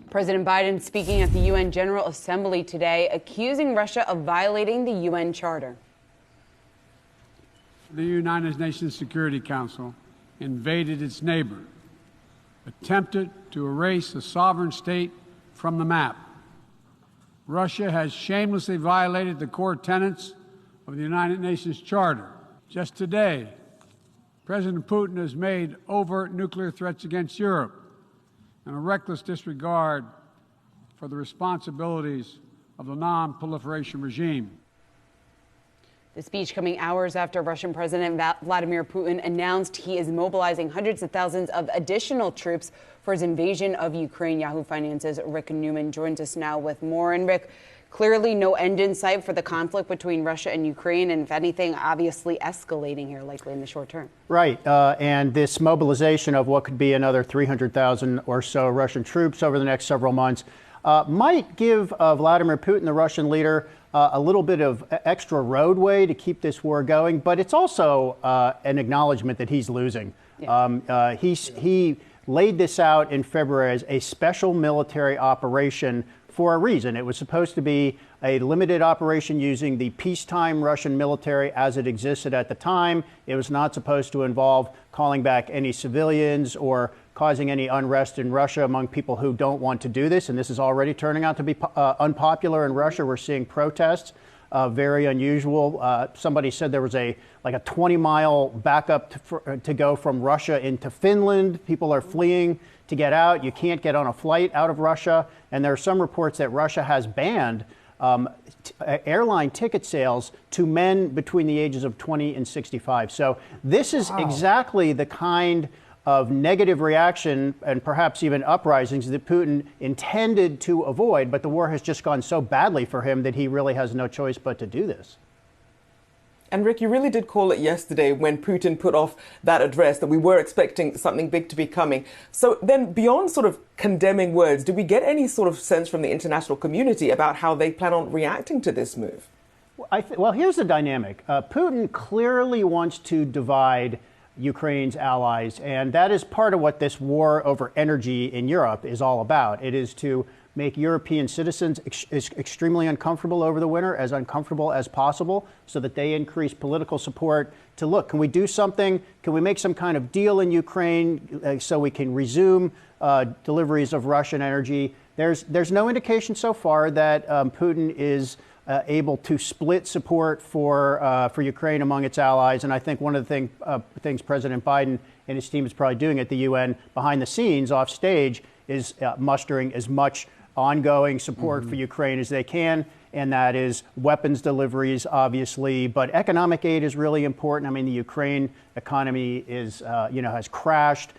President Biden speaking at the UN General Assembly today, accusing Russia of violating the UN Charter. The United Nations Security Council invaded its neighbor, attempted to erase a sovereign state from the map. Russia has shamelessly violated the core tenets of the United Nations Charter. Just today, President Putin has made overt nuclear threats against Europe and a reckless disregard for the responsibilities of the non-proliferation regime. The speech coming hours after Russian President Vladimir Putin announced he is mobilizing hundreds of thousands of additional troops for his invasion of Ukraine. Yahoo Finance's Rick Newman joins us now with more. And Rick, clearly no end in sight for the conflict between Russia and Ukraine, and if anything, obviously escalating here, likely in the short term. Right. And this mobilization of what could be another 300,000 or so Russian troops over the next several months might give Vladimir Putin, the Russian leader, a little bit of extra roadway to keep this war going. But it's also an acknowledgement that he's losing. Yeah. He laid this out in February as a special military operation for a reason. It was supposed to be a limited operation using the peacetime Russian military as it existed at the time. It was not supposed to involve calling back any civilians or causing any unrest in Russia among people who don't want to do this. And this is already turning out to be unpopular in Russia. We're seeing protests, very unusual. Somebody said there was like a 20-mile backup to go from Russia into Finland. People are fleeing to get out. You can't get on a flight out of Russia. And there are some reports that Russia has banned airline ticket sales to men between the ages of 20 and 65. So this is exactly the kind of negative reaction and perhaps even uprisings that Putin intended to avoid. But the war has just gone so badly for him that he really has no choice but to do this. And Rick, you really did call it yesterday when Putin put off that address that we were expecting something big to be coming. So then beyond sort of condemning words, do we get any sort of sense from the international community about how they plan on reacting to this move? Well, here's the dynamic. Putin clearly wants to divide Ukraine's allies, and that is part of what this war over energy in Europe is all about. It is to make European citizens extremely uncomfortable over the winter, as uncomfortable as possible, so that they increase political support to, look, can we do something? Can we make some kind of deal in Ukraine so we can resume deliveries of Russian energy? There's no indication so far that Putin is able to split support for Ukraine among its allies. And I think one of the things President Biden and his team is probably doing at the UN behind the scenes, off stage, is mustering as much ongoing support for Ukraine as they can. And that is weapons deliveries, obviously, but economic aid is really important. I mean, the Ukraine economy is, has crashed.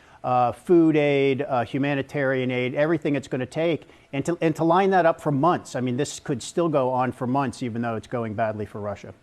Food aid, humanitarian aid, everything it's going to take, and to line that up for months. I mean, this could still go on for months, even though it's going badly for Russia.